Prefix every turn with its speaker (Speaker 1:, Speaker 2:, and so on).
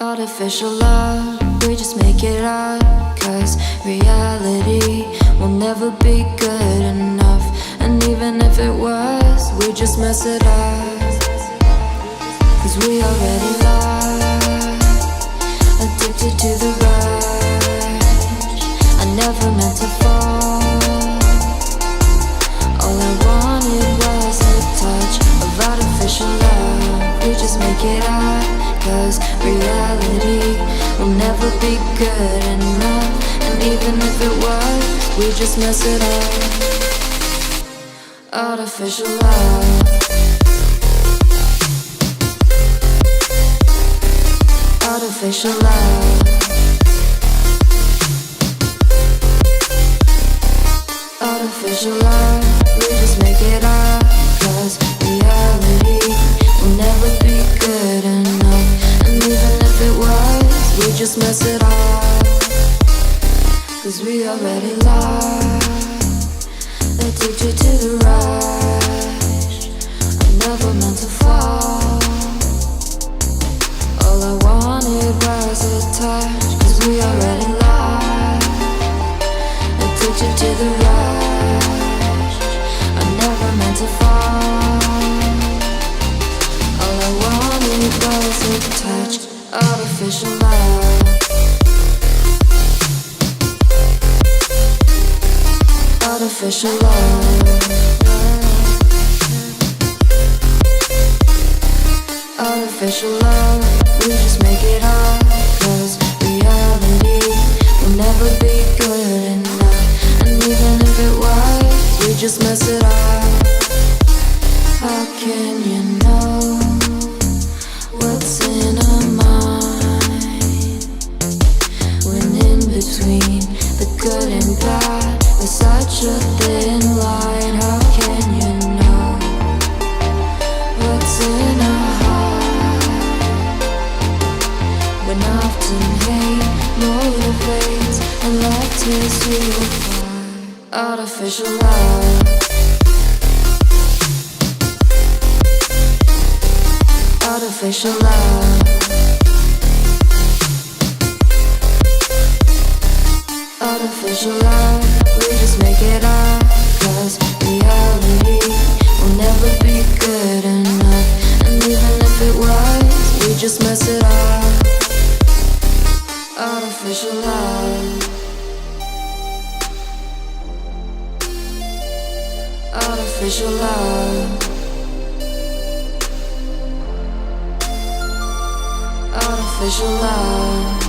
Speaker 1: Artificial love, we just make it up. Cause reality will never be good enough. And even if it was, we just mess it up. Cause we already lost, addicted to the rush. I never meant to fall. All I wanted was a touch of artificial love. We just make it up. Cause reality will never be good enough. And even if it was, we just mess it up. Artificial love. Artificial love. Artificial love. We just make it up. Cause reality will never be good enough. And even if it was, we just mess it up. Cause we already lost, addicted to the rush. I never meant to fall. All I wanted was a touch. Cause we already lost, addicted to the rush. I never meant to fall. All I wanted was a touch. Artificial love. Artificial love. Artificial love. We just make it up. Cause reality will never be good enough. And even if it was, we just mess it up. How can you know what's in our mind? When in between the good and bad, there's such a thin line. How can you know what's in our heart? When often hate motivates and love tears you apart. Artificial love. Artificial love. Artificial love. We just make it up. Cause reality will never be good enough. And even if it was, we just mess it up. Artificial love. Artificial love. Artificial love.